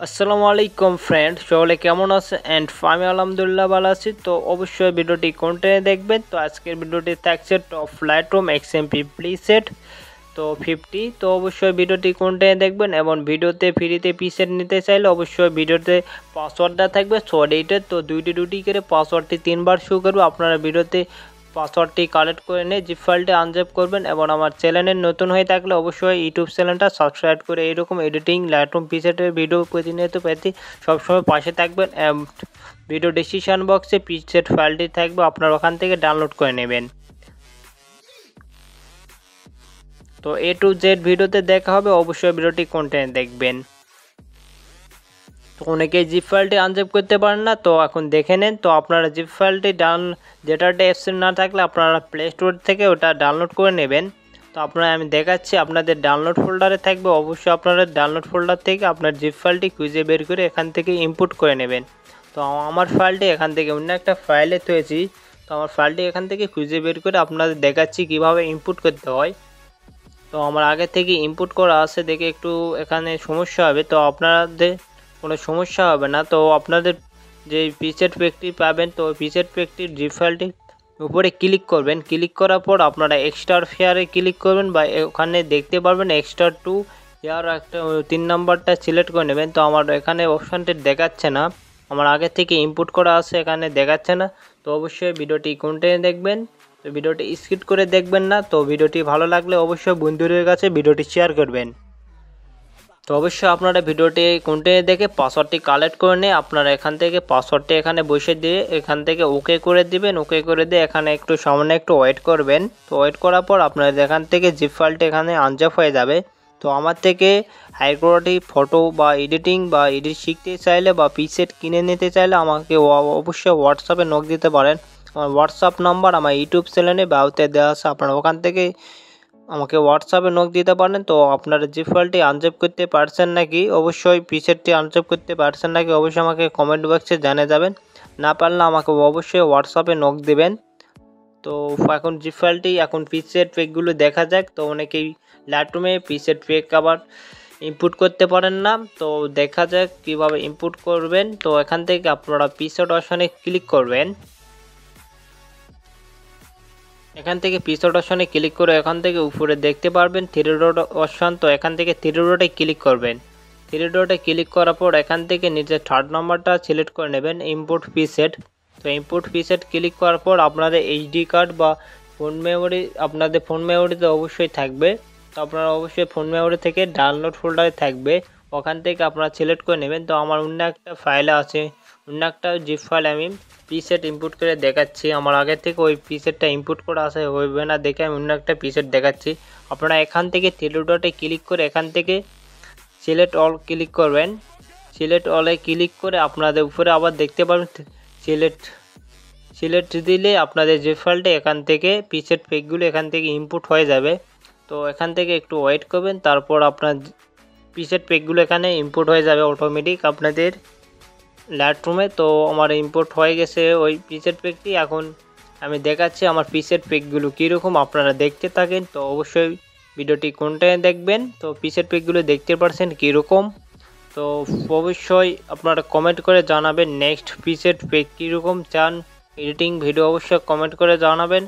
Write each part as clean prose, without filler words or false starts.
আসসালামু আলাইকুম ফ্রেন্ড, সকলে কেমন আছে? আমি আলহামদুলিল্লাহ ভালো আছি। তো অবশ্যই ভিডিওটি কন্টিনিউ দেখবেন। তো আজকের ভিডিওটি থাকছে টপ লাইটরুম এক্সএমপি প্রিসেট তো 50। তো অবশ্যই ভিডিওটি কন্টিনিউ দেখবেন এবং ভিডিওতে ফ্রিতে প্রিসেট নিতে চাইলে অবশ্যই ভিডিওতে পাসওয়ার্ডটা থাকবে 6 তো দুটি করে পাসওয়ার্ডটি 3বার শো করবে। আপনারা ভিডিওতে পাসওয়ার্ডটি কালেক্ট করে নিয়ে জিপ ফাইলটি আনজিপ করবেন এবং আমার চ্যানেলে নতুন হয়ে থাকলে অবশ্যই ইউটিউব চ্যানেলটা সাবস্ক্রাইব করে এইরকম এডিটিং লাইটরুম প্রিসেটের ভিডিও প্রতিনিয়ত পেতে সবসময় পাশে থাকবেন। ভিডিও ডিসক্রিপশন বক্সে প্রিসেট ফাইলটি থাকবে, আপনারা ওখান থেকে ডাউনলোড করে নেবেন। তো A to Z ভিডিওতে দেখা হবে, অবশ্যই ভিডিওটি কন্টিনিউ দেখবেন। তো অনেকেই জিপ ফাইলটি আনজিপ করতে পারেন না, তো এখন দেখে নেন। তো আপনারা জিপ ফাইলটি যেটাতে অ্যাপস না থাকলে আপনারা প্লে স্টোর থেকে ওটা ডাউনলোড করে নেবেন। তো আমি দেখাচ্ছি, আপনাদের ডাউনলোড ফোল্ডারে থাকবে। অবশ্যই আপনারা ডাউনলোড ফোল্ডার থেকে আপনার জিপ ফাইলটি খুঁজে বের করে এখান থেকে ইনপুট করে নেবেন। তো আমার ফাইলটি এখান থেকে অন্য একটা ফাইলে থুয়েছি, তো আমার ফাইলটি এখান থেকে খুঁজে বের করে আপনাদের দেখাচ্ছি কিভাবে ইনপুট করতে হয়। তো আমার আগে থেকে ইনপুট করা আছে দেখে একটু এখানে সমস্যা হবে, তো আপনাদের কোনো সমস্যা হবে না। তো আপনাদের যে প্রিসেট প্যাকটি পাবেন, তো প্রিসেট প্যাকটির জিপ ফাইলটি উপরে ক্লিক করবেন। ক্লিক করার পর আপনারা এক্সট্রা ফেয়ারে ক্লিক করবেন বা ওখানে দেখতে পারবেন এক্সট্রা টু ইয়ার একটা 3 নাম্বারটা সিলেক্ট করে নেবেন। তো আমার এখানে অপশানটি দেখাচ্ছে না, আমার আগে থেকে ইনপুট করা আছে, এখানে দেখাচ্ছে না। তো অবশ্যই ভিডিওটি কন্টিনিউ দেখবেন। তো ভিডিওটি স্কিপ করে দেখবেন না। তো ভিডিওটি ভালো লাগলে অবশ্যই বন্ধুদের কাছে ভিডিওটি শেয়ার করবেন। তো অবশ্যই আপনারা ভিডিওটি কন্টিনিউ দেখে পাসওয়ার্ডটি কালেক্ট করে নিয়ে আপনারা এখান থেকে পাসওয়ার্ডটি এখানে বসে দিয়ে এখান থেকে ওকে করে দিবেন। ওকে করে দিয়ে এখানে একটু সামনে একটু ওয়েট করবেন। তো ওয়েট করার পর আপনাদের এখান থেকে জিপ ফাইলটি এখানে আনজাপ হয়ে যাবে। তো আমার থেকে হাই কোয়ালিটি ফটো বা এডিটিং বা এডিট শিখতে চাইলে বা প্রিসেট কিনে নিতে চাইলে আমাকে অবশ্যই হোয়াটসঅ্যাপে নক দিতে পারেন। আমার হোয়াটসঅ্যাপ নাম্বার আমার ইউটিউব চ্যানেলে বাউতে দেওয়া আছে, আপনারা ওখান থেকে আমাকে হোয়াটসঅ্যাপে নক দিতে পারেন। তো আপনারা জিপ ফাইলটি আনজিপ করতে পারছেন নাকি, অবশ্যই প্রিসেটটি আনজিপ করতে পারছেন নাকি অবশ্যই আমাকে কমেন্ট বক্সে জানিয়ে যাবেন। না পারলে আমাকে অবশ্যই হোয়াটসঅ্যাপে নক দেবেন। তো এখন জিপ ফাইলটি এখন প্রিসেট পেকগুলো দেখা যাক। তো অনেকেই লাইটরুমে প্রিসেট পেক আবার ইনপুট করতে পারেন না, তো দেখা যাক কিভাবে ইনপুট করবেন। তো এখান থেকে আপনারা প্রিসেট অপশনে ক্লিক করবেন। এখান থেকে প্রিসেট অপশনে ক্লিক করে এখান থেকে উপরে দেখতে পারবেন 3 ডট অপশন। তো এখান থেকে 3 ডটে ক্লিক করবেন। 3 ডটে ক্লিক করার পর এখান থেকে নিচে 3rd নাম্বারটা সিলেক্ট করে নেবেন, ইম্পোর্ট প্রিসেট। তো ইম্পোর্ট প্রিসেট ক্লিক করার পর আপনাদের এইচডি কার্ড বা ফোন মেমোরি আপনাদের ফোন মেমোরিতে অবশ্যই থাকবে। তো আপনারা অবশ্যই ফোন মেমোরি থেকে ডাউনলোড ফোল্ডারে থাকবে, ওখান থেকে আপনারা সিলেক্ট করে নেবেন। তো আমার অন্য একটা ফাইলে আছে, অন্য একটা জিপ ফাইল আমি প্রিসেট ইনপুট করে দেখাচ্ছি। আমার আগে থেকে ওই প্রিসেটটা ইনপুট করা আছে হইবে না দেখে আমি অন্য একটা প্রিসেট দেখাচ্ছি। আপনারা এখান থেকে 3 ডটে ক্লিক করে এখান থেকে সিলেক্ট অল ক্লিক করবেন। সিলেক্ট অলে ক্লিক করে আপনাদের উপরে আবার দেখতে পাবেন সিলেক্ট দিলে আপনাদের যে ফাইলটা এখান থেকে প্রিসেট পেকগুলো এখান থেকে ইনপুট হয়ে যাবে। তো এখান থেকে একটু ওয়েট করবেন, তারপর আপনার প্রিসেট পেকগুলো এখানে ইনপুট হয়ে যাবে অটোমেটিক আপনাদের লাইটরুমে। তো আমার ইম্পোর্ট হয়ে গেছে ওই প্রিসেট পেকটি। এখন আমি দেখাচ্ছি আমার প্রিসেট পেকগুলো কীরকম, আপনারা দেখতে থাকেন। তো অবশ্যই ভিডিওটি কন্টিনিউ দেখবেন। তো প্রিসেট পেকগুলো দেখতে পাচ্ছেন কীরকম। তো অবশ্যই আপনারা কমেন্ট করে জানাবেন নেক্সট প্রিসেট পেক কীরকম চান এডিটিং ভিডিও, অবশ্যই কমেন্ট করে জানাবেন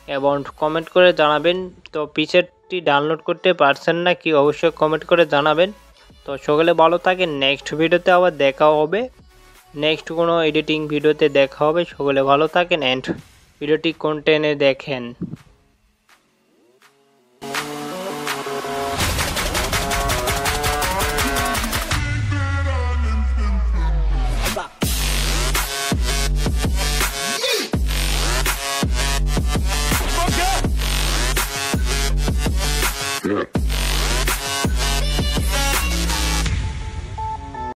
এবং কমেন্ট করে জানাবেন। তো প্রিসেটটি ডাউনলোড করতে পারছেন না কি অবশ্যই কমেন্ট করে জানাবেন। তো সকলে ভালো থাকেন, নেক্সট ভিডিওতে আবার দেখা হবে, নেক্সট কোনো এডিটিং ভিডিওতে দেখা হবে। সকলে ভালো থাকেন এন্ড ভিডিওটি কন্টিনিউ দেখেন।